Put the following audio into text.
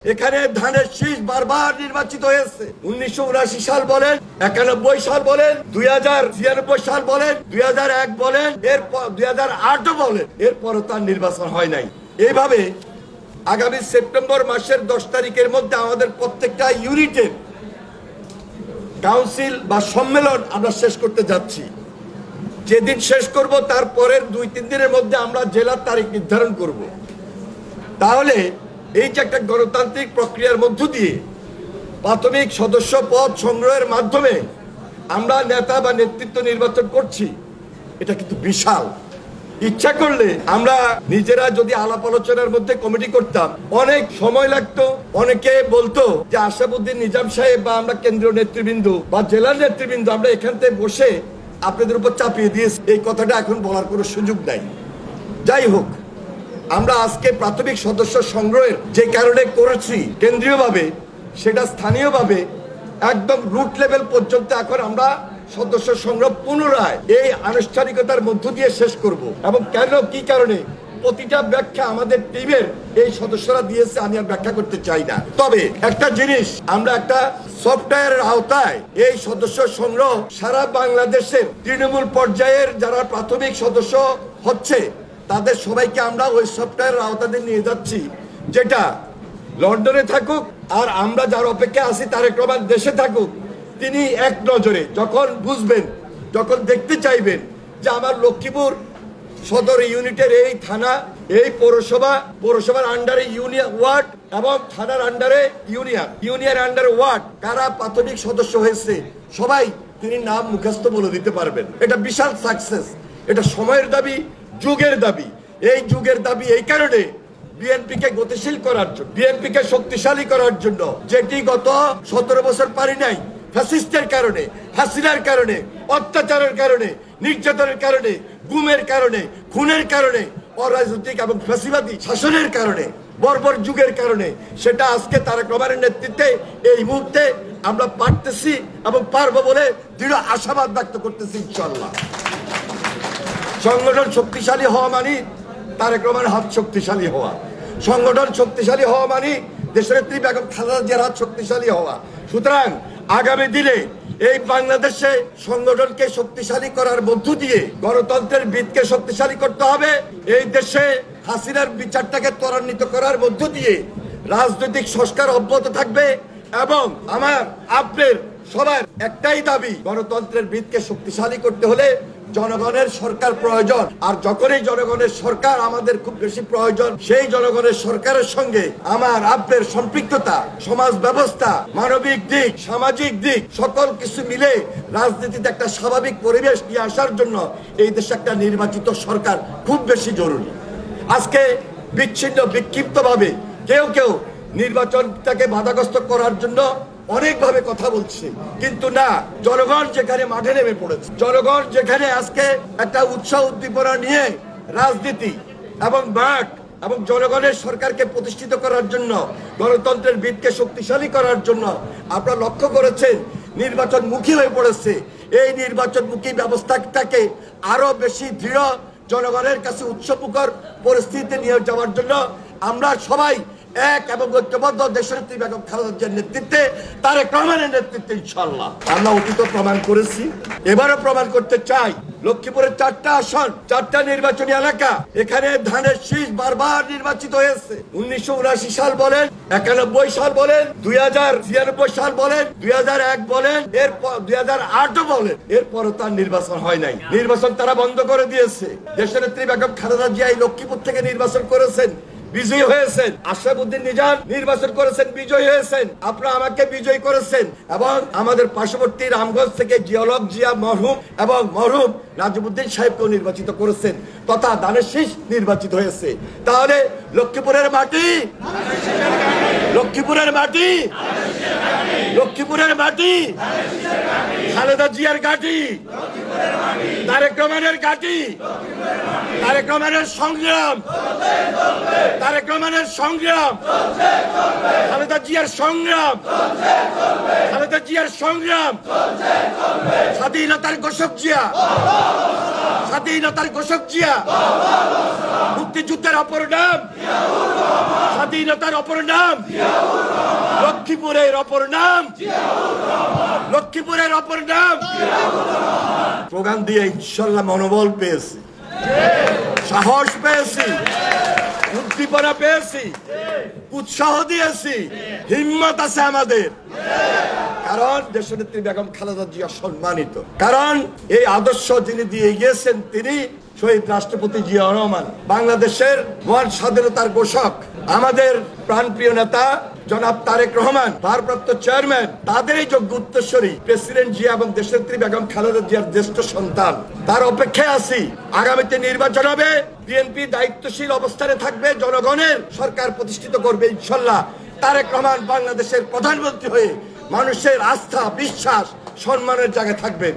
এখানে ধানের শীষ বারবার নির্বাচিত হয়েছে। 1979 সাল বলেন, 91 সাল বলেন, 2096 সাল বলেন, 2001 বলেন, এরপর 2008 বলেন, এরপরও তার নির্বাচন হয় নাই। এইভাবে আগামী সেপ্টেম্বর মাসের 10 তারিখের মধ্যে আমাদের প্রত্যেকটা ইউনিটের কাউন্সিল বা সম্মেলন আমরা শেষ করতে যাচ্ছি। যেদিন শেষ করব তার পরের 2-3 দিনের মধ্যে আমরা জেলার তারিখ নির্ধারণ করব। তাহলে এই যে একটা গণতান্ত্রিক প্রক্রিয়ার মধ্য দিয়ে প্রাথমিক সদস্য পদ সংগ্রহের মাধ্যমে আমরা নেতা বা নেতৃত্ব নির্বাচন করছি, এটা কিন্তু বিশাল। ইচ্ছা করলে আমরা নিজেরা যদি আলাপ আলোচনার মধ্যে কমিটি করতাম, অনেক সময় লাগতো। অনেকে বলতো যে আশরাফুদ্দিন নিজাম সাহেব বা আমরা কেন্দ্রীয় নেতৃবৃন্দ বা জেলার নেতৃবৃন্দ আমরা এখান থেকে বসে আপনাদের উপর চাপিয়ে দিয়েছি। এই কথাটা এখন বলার কোনো সুযোগ নাই। যাই হোক, আমরা আজকে প্রাথমিক সদস্য সংগ্রহের যে কারণে করেছি কেন্দ্রীয়ভাবে, সেটা স্থানীয়ভাবে একদম রুট লেভেল পর্যন্ত এখন আমরা সদস্য সংগ্রহ পুনরায় এই আনুষ্ঠানিকতার মধ্য দিয়ে শেষ করব। এবং কেন, কি কারণে, প্রতিটা ব্যাখ্যা আমাদের টিমের এই সদস্যরা দিয়েছে, আমি আর ব্যাখ্যা করতে চাই না। তবে একটা জিনিস, আমরা একটা সফটওয়্যারের আওতায় এই সদস্য সংগ্রহ সারা বাংলাদেশের তৃণমূল পর্যায়ের যারা প্রাথমিক সদস্য হচ্ছে তাদের সবাইকে আমরা ওই সফটওয়্যারের আওতাতে নিয়ে যাচ্ছি, যেটা লন্ডনে থাকুক আর আমরা যার অপেক্ষা আছি তারেক রহমান দেশে থাকুক, তিনি এক নজরে যখন বুঝবেন, যখন দেখতে চাইবেন যে আমার লক্ষ্মীপুর সদর ইউনিটের এই থানা, এই পৌরসভার আন্ডারে ইউনিয়ন ওয়ার্ড এবং থানার আন্ডারে ইউনিয়ন আন্ডারে ওয়ার্ড কারা প্রাথমিক সদস্য হয়েছে সবাই তিনি নাম মুখস্থ বলে দিতে পারবেন। এটা বিশাল সাকসেস। এটা সময়ের দাবি, যুগের দাবি। এই যুগের দাবি এই কারণে বিএনপিকে গতিশীল করার জন্য, বিএনপিকে শক্তিশালী করার জন্য, যেটি গত 17 বছর পারি নাই। ফ্যাসিস্টের কারণে, হাসিনার কারণে, অত্যাচারের কারণে, নির্যাতনের কারণে, গুমের কারণে, খুনের কারণে, অরাজনৈতিক এবং ফ্যাসিবাদী শাসনের কারণে, বর্বর যুগের কারণে, সেটা আজকে তারেক রহমানের নেতৃত্বে এই মুহূর্তে আমরা পারতেছি এবং পারবো বলে দৃঢ় আশাবাদ ব্যক্ত করতেছি ইনশাআল্লাহ। সংগঠন শক্তিশালী হওয়া মানে তারেক রহমানের হাত শক্তিশালী হওয়া। সংগঠন শক্তিশালী হওয়া মানে দেশনেত্রী বেগম খালেদা জিয়ার হাত শক্তিশালী হওয়া। সুতরাং আগামী দিনে এই বাংলাদেশে সংগঠনকে শক্তিশালী করার মধ্য দিয়ে গণতন্ত্রের ভিতকে শক্তিশালী করতে হবে। এই দেশে হাসিনার বিচারটাকে ত্বরান্বিত করার মধ্য দিয়ে রাজনৈতিক সংস্কার অব্যাহত থাকবে। এবং আমার আপনার সবার একটাই দাবি, গণতন্ত্রের ভিতকে শক্তিশালী করতে হলে জনগণের সরকার প্রয়োজন। আর যখনই জনগণের সরকার আমাদের খুব বেশি প্রয়োজন, সেই জনগণের সরকারের সঙ্গে আমার আপনার সম্পৃক্ততা, সমাজ ব্যবস্থা, মানবিক দিক, সামাজিক দিক, সকল কিছু মিলে রাজনীতিতে একটা স্বাভাবিক পরিবেশ নিয়ে আসার জন্য এই দেশে একটা নির্বাচিত সরকার খুব বেশি জরুরি। আজকে বিচ্ছিন্ন বিক্ষিপ্ত ভাবে কেউ নির্বাচনটাকে বাধাগ্রস্ত করার জন্য অনেকভাবে কথা বলছে, কিন্তু না, জনগণ যেখানে মাঠে নেমে পড়েছে, জনগণ যেখানে আজকে একটা উৎসাহ উদ্দীপনা নিয়ে রাজনীতি এবং মাঠ এবং জনগণের সরকারকে প্রতিষ্ঠিত করার জন্য, গণতন্ত্রের ভিতকে শক্তিশালী করার জন্য আপনারা লক্ষ্য করেছেন নির্বাচনমুখী হয়ে পড়েছে। এই নির্বাচনমুখী ব্যবস্থাটাকে আরো বেশি দৃঢ়, জনগণের কাছে উৎসবমুখর পরিস্থিতিতে নিয়ে যাওয়ার জন্য আমরা সবাই এক এবং ঐক্যবদ্ধ দেশনেত্রী বেগম খালেদা জিয়ার নেতৃত্বে, তারেক রহমানের নেতৃত্বে ইনশাআল্লাহ আমরা অতীত প্রমাণ করেছি, এবারও প্রমাণ করতে চাই। লক্ষ্মীপুরের 4টা আসন, 4টা নির্বাচনী এলাকা, এখানে ধানের শীষ বারবার নির্বাচিত হয়েছে। 1979 সাল বলেন, 91 সাল বলেন, 2096 সাল বলেন, 2001 বলেন, এরপর 2008 বলেন, এরপরও তার নির্বাচন হয় নাই। নির্বাচন তারা বন্ধ করে দিয়েছে। দেশনেত্রী বেগম খালেদা জিয়া এই লক্ষ্মীপুর থেকে নির্বাচন করেছেন, বিজয়ী হয়েছেন। আশরাফুদ্দিন নিজাম নির্বাচন করেছেন, বিজয়ী হয়েছেন। আপনারা আমাকে বিজয়ী করেছেন। এবং আমাদের পার্শ্ববর্তী রামগঞ্জ থেকে জিয়াউল জিয়া মরহুম এবং মরহুম নাজিমউদ্দিন সাহেবকেও নির্বাচিত করেছেন, তথা ধানের শীষ নির্বাচিত হয়েছে। তাহলে লক্ষ্মীপুরের মাটি, লক্ষ্মীপুরের মাটি, লক্ষ্মীপুরের মাটি, খালেদা জিয়ার ঘাঁটি, তারেক রহমানের ঘাঁটি, তারেক রহমানের সংগ্রাম, তারেক রহমানের সংগ্রাম, খালেদা জিয়ার সংগ্রাম, খালেদা জিয়ার সংগ্রাম, স্বাধীনতার ঘোষক জিয়া, স্বাধীনতার ঘোষক জিয়া, মুক্তিযুদ্ধের অপর নাম, স্বাধীনতার অপর নাম লক্ষ্মীপুরের অপর নাম লক্ষ্মীপুরের অপর নাম স্লোগান দিয়ে ইনশাল্লাহ মনোবল পেয়েছি, সাহস পেয়েছি, উদ্দীপনা পেয়েছি, উৎসাহ দিয়েছি, হিম্মত আছে আমাদের। কারণ দেশনেত্রী বেগম খালেদা জিয়া সম্মানিত, কারণ এই আদর্শ যিনি দিয়ে গিয়েছেন তিনি শহীদ রাষ্ট্রপতি জিয়া রহমান, বাংলাদেশের মহান স্বাধীনতার ঘোষক, আমাদের প্রাণপ্রিয় নেতা জনাব তারেক রহমান, ভারপ্রাপ্ত চেয়ারম্যান, তাদেরই যোগ্য উত্তরসূরি প্রেসিডেন্ট জিয়া এবং দেশনেত্রী বেগম খালেদা জিয়ার জ্যেষ্ঠ সন্তান। তার অপেক্ষায় আছি। আগামীতে নির্বাচন হবে, বিএনপি দায়িত্বশীল অবস্থানে থাকবে, জনগণের সরকার প্রতিষ্ঠিত করবে ইনশাল্লাহ। তারেক রহমান বাংলাদেশের প্রধানমন্ত্রী হয়ে মানুষের আস্থা, বিশ্বাস, সম্মানের জায়গায় থাকবেন।